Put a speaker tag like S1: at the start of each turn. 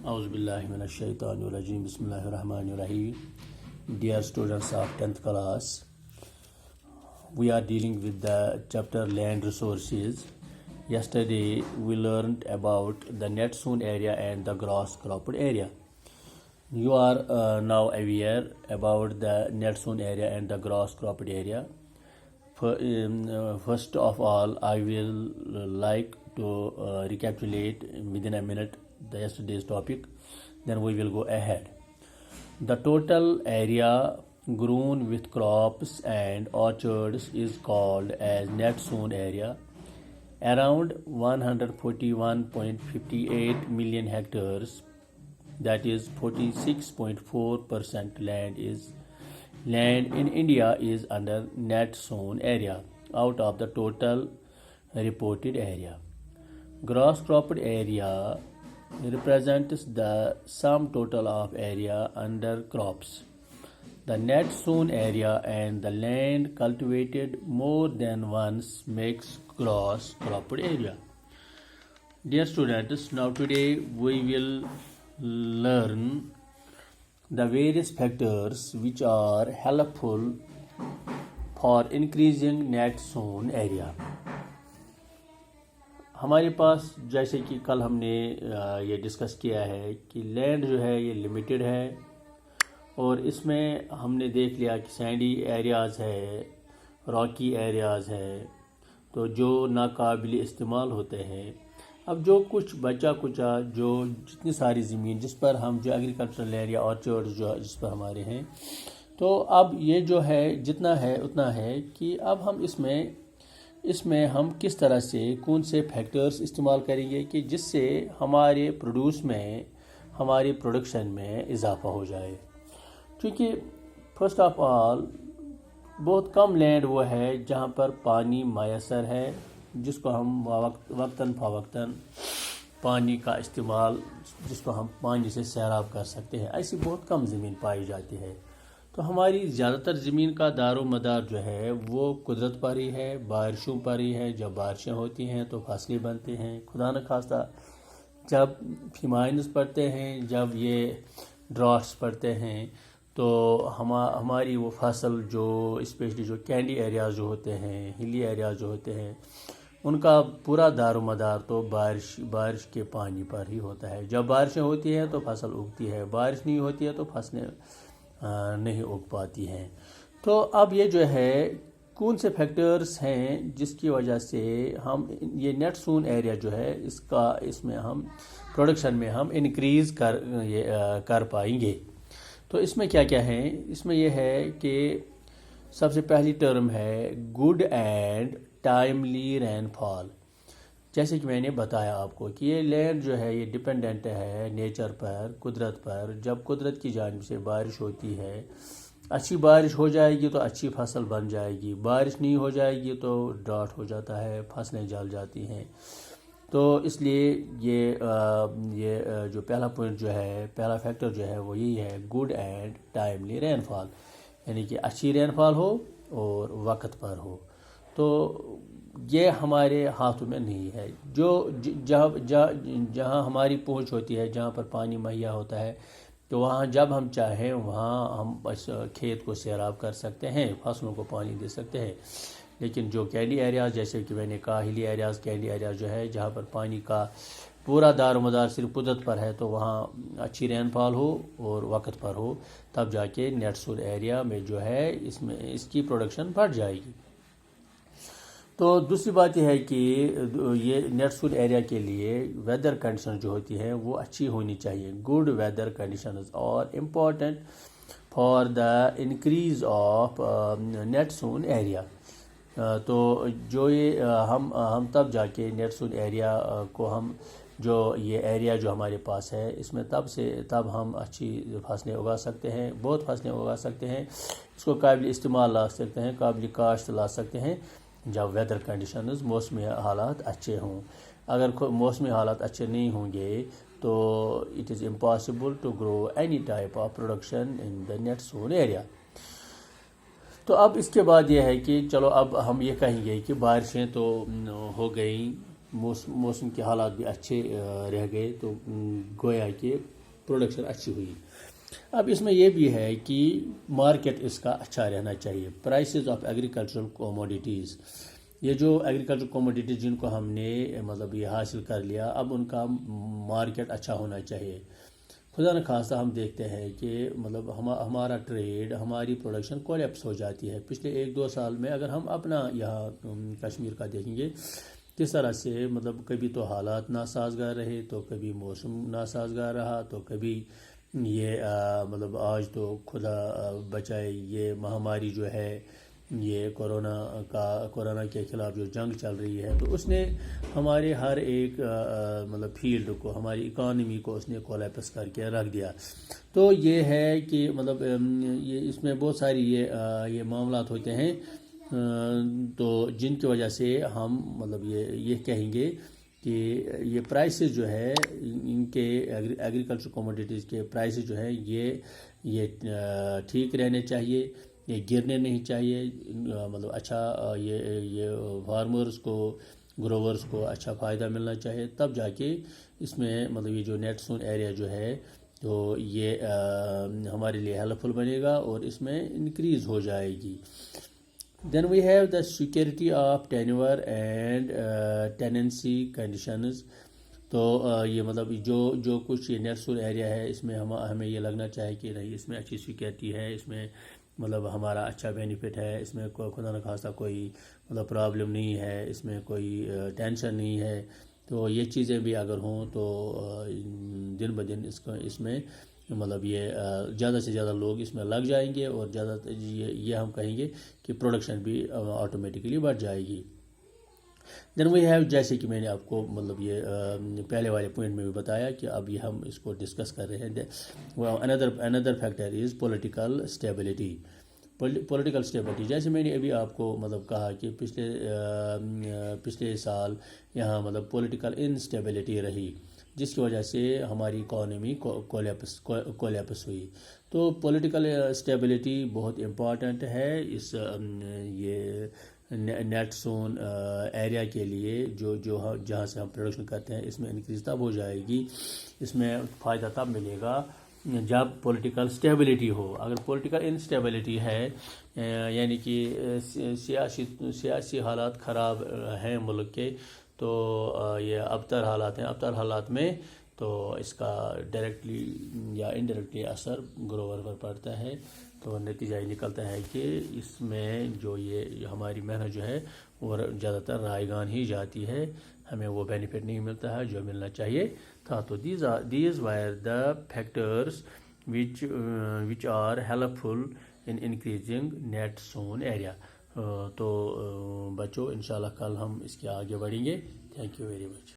S1: A'udhu billahi minash shaitanir rajim. Bismillahir rahmanir rahim. Dear students of 10th class, we are dealing with the chapter land resources. Yesterday we learned about the net sown area and the gross cropped area. You are now aware about the net sown area and the gross cropped area. First of all, I will like to recapitulate within a minute the yesterday's topic. Then we will go ahead. The total area grown with crops and orchards is called as net sown area. Around 141.58 million hectares, that is 46.4% land in India is under net sown area out of the total reported area. Gross cropped area represents the sum total of area under crops. The net sown area and the land cultivated more than once makes gross cropped area. Dear students, now today we will learn the various factors which are helpful for increasing net sown area. ہمارے پاس جیسے کہ کل ہم نے یہ discuss کیا ہے کہ لینڈ جو ہے یہ لمیٹڈ ہے اور اس میں ہم نے دیکھ لیا کہ سینڈی ایریاز ہے، راکی ایریاز ہے، تو جو ناقابل استعمال ہوتے ہیں. اب جو کچھ بچا کچا جو جتنی ساری زمین جس پر ہم جو ایگریکلچرل ایریا آرچرڈ جو جس پر ہمارے ہیں، تو اب یہ جو ہے جتنا ہے اتنا ہے کہ اب ہم اس میں ہم کس طرح سے کون سے فیکٹرز استعمال کریں گے کہ جس سے ہمارے ہماری پروڈکشن میں اضافہ ہو جائے. کیونکہ فرسٹ آف آل بہت کم لینڈ وہ ہے جہاں پر پانی میسر ہے، جس کو ہم وقتاً فوقتاً پانی کا استعمال، جس کو ہم پانی سے سیراب کر سکتے ہیں، ایسی بہت کم زمین پائی جاتی ہے. تو ہماری زیادہ تر زمین کا دار و مدار جو ہے وہ قدرت پر ہی ہے، بارشوں پر ہی ہے. جب بارشیں ہوتی ہیں تو فصلیں بنتے ہیں. خدا نخواستہ جب فیمائنز پڑتے ہیں، جب یہ ڈراٹس پڑتے ہیں، تو ہماری وہ فصل جو اسپیشلی جو کینڈی ایریاز جو ہوتے ہیں، ہلی ایریاز جو ہوتے ہیں، ان کا پورا دار و مدار تو بارش کے پانی پر ہی ہوتا ہے. جب بارشیں ہوتی ہیں تو فصل اگتی ہے، بارش نہیں ہوتی ہے تو فصلیں نہیں اگ پاتی ہیں. تو اب یہ جو ہے کون سے فیکٹرز ہیں جس کی وجہ سے ہم یہ نیٹ سون ایریا جو ہے اس میں ہم پروڈکشن میں ہم انکریز کر پائیں گے. تو اس میں کیا کیا ہیں؟ اس میں یہ ہے کہ سب سے پہلی ٹرم ہے گڈ اینڈ ٹائملی رین فال. جیسے کہ میں نے بتایا آپ کو کہ یہ لینڈ جو ہے یہ ڈیپینڈنٹ ہے نیچر پر، قدرت پر. جب قدرت کی جانب سے بارش ہوتی ہے، اچھی بارش ہو جائے گی تو اچھی فصل بن جائے گی، بارش نہیں ہو جائے گی تو ڈراٹ ہو جاتا ہے، فصلیں جل جاتی ہیں. تو اس لیے یہ جو پہلا پوائنٹ جو ہے، پہلا فیکٹر جو ہے وہ یہی ہے گڈ اینڈ ٹائملی رین فال، یعنی کہ اچھی رین فال ہو اور وقت پر ہو. تو یہ ہمارے ہاتھوں میں نہیں ہے. جہاں ہماری پہنچ ہوتی ہے، جہاں پر پانی مہیا ہوتا ہے، تو وہاں جب ہم چاہیں وہاں ہم کھیت کو سیراب کر سکتے ہیں، فصلوں کو پانی دے سکتے ہیں. لیکن جو کینڈی ایریاز جیسے کہ میں نے کہا ہلی ایریاز، کینڈی ایریاز جو ہے جہاں پر پانی کا پورا دار و مدار صرف قدرت پر ہے، تو وہاں اچھی رین فال ہو اور وقت پر ہو، تب جا کے نیٹ سول ایریا میں جو ہے اس کی پروڈکشن بڑھ جائے گی. تو دوسری بات یہ ہے کہ یہ نیٹ سول ایریا کے لیے ویدر کنڈیشن جو ہوتی ہے وہ اچھی ہونی چاہیے. Good weather conditions are important for the increase of net sown area. تو جو یہ ہم تب جا کے نیٹ سون ایریا کو ہم جو یہ ایریا جو ہمارے پاس ہے اس میں تب ہم اچھی فصلیں اگا سکتے ہیں، بہت فصلیں اگا سکتے ہیں، اس کو قابل استعمال لا سکتے ہیں، قابل کاشت لا سکتے ہیں جب ویدر کنڈیشنز موسمی حالات اچھے ہوں. اگر موسمی حالات اچھے نہیں ہوں گے تو it is impossible to grow any type of production in the net sown area. تو اب اس کے بعد یہ ہے کہ چلو اب ہم یہ کہیں گے کہ بارشیں تو ہو گئیں موسم کے حالات بھی اچھے رہ گئے تو گویا کہ پروڈکشن اچھی ہوئی. اب اس میں یہ بھی ہے کہ مارکیٹ اس کا اچھا رہنا چاہیے. پرائسز آف ایگریکلچرل کوموڈیٹیز, یہ جو ایگریکلچر کوموڈیٹیز جن کو ہم نے مطلب یہ حاصل کر لیا, اب ان کا مارکیٹ اچھا ہونا چاہیے. خدا نخواستہ ہم دیکھتے ہیں کہ مطلب ہمارا ٹریڈ, ہماری پروڈکشن کولیپس ہو جاتی ہے. پچھلے 1-2 سال میں اگر ہم اپنا یہاں کشمیر کا دیکھیں گے کس طرح سے مطلب کبھی تو حالات ناسازگار رہے, تو کبھی موسم ناسازگار رہا, تو کبھی یہ مطلب آج تو خدا بچائے یہ مہاماری جو ہے, یہ کورونا کے خلاف جو جنگ چل رہی ہے, تو اس نے ہمارے ہر ایک مطلب فیلڈ کو, ہماری اکانومی کو اس نے کولیپس کر کے رکھ دیا. تو یہ ہے کہ مطلب یہ اس میں بہت ساری یہ معاملات ہوتے ہیں, تو جن کی وجہ سے ہم مطلب یہ کہیں گے کہ یہ پرائسز جو ہے ان کے ایگریکلچر کوموڈیٹیز کے پرائسز جو ہے یہ ٹھیک رہنے چاہیے, یہ گرنے نہیں چاہیے. مطلب اچھا یہ فارمرز کو, گروورز کو اچھا فائدہ ملنا چاہیے, تب جا کے اس میں مطلب یہ جو نیٹ سون ایریا جو ہے تو یہ ہمارے لیے ہیلپ فل بنے گا اور اس میں انکریز ہو جائے گی. Then we have the security of tenure and tenancy conditions. تو یہ مطلب جو کچھ یہ نیٹ سون ایریا ہے اس میں ہمیں یہ لگنا چاہیے کہ نہیں, اس میں اچھی سیکورٹی ہے, اس میں مطلب ہمارا اچھا بینیفٹ ہے, اس میں خدا نخواستہ کوئی مطلب پرابلم نہیں ہے, اس میں کوئی ٹینشن نہیں ہے. تو یہ چیزیں بھی اگر ہوں تو دن بدن اس میں مطلب یہ زیادہ سے زیادہ لوگ اس میں لگ جائیں گے, اور زیادہ یہ ہم کہیں گے کہ پروڈکشن بھی آٹومیٹکلی بڑھ جائے گی. دین وی ہیو, جیسے کہ میں نے آپ کو مطلب یہ پہلے والے پوائنٹ میں بھی بتایا کہ اب یہ ہم اس کو ڈسکس کر رہے ہیں. اندر factor is political stability. Political stability, جیسے میں نے ابھی آپ کو مطلب کہا کہ پچھلے سال یہاں مطلب پولیٹیکل انسٹیبلٹی رہی, جس کی وجہ سے ہماری اکانومی کولیپس ہوئی. تو پولیٹیکل اسٹیبلٹی بہت امپورٹنٹ ہے اس یہ نیٹ سون ایریا کے لیے, جہاں سے ہم پروڈکشن کرتے ہیں اس میں انکریز تب ہو جائے گی, اس میں فائدہ تب ملے گا جب پولیٹیکل اسٹیبلٹی ہو. اگر پولیٹیکل انسٹیبلٹی ہے, یعنی کہ سیاسی حالات خراب ہیں ملک کے, تو یہ ابتر حالات میں تو اس کا ڈائریکٹلی یا انڈائریکٹلی اثر گروور پر پڑتا ہے. تو نتیجہ یہ نکلتا ہے کہ اس میں جو یہ ہماری محنت جو ہے وہ زیادہ تر رائیگان ہی جاتی ہے, ہمیں وہ بینیفٹ نہیں ملتا ہے جو ملنا چاہیے تھا. تو these were the factors which are helpful in increasing net zone area. تو بچوں انشاءاللہ کل ہم اس کے آگے بڑھیں گے. Thank you very much.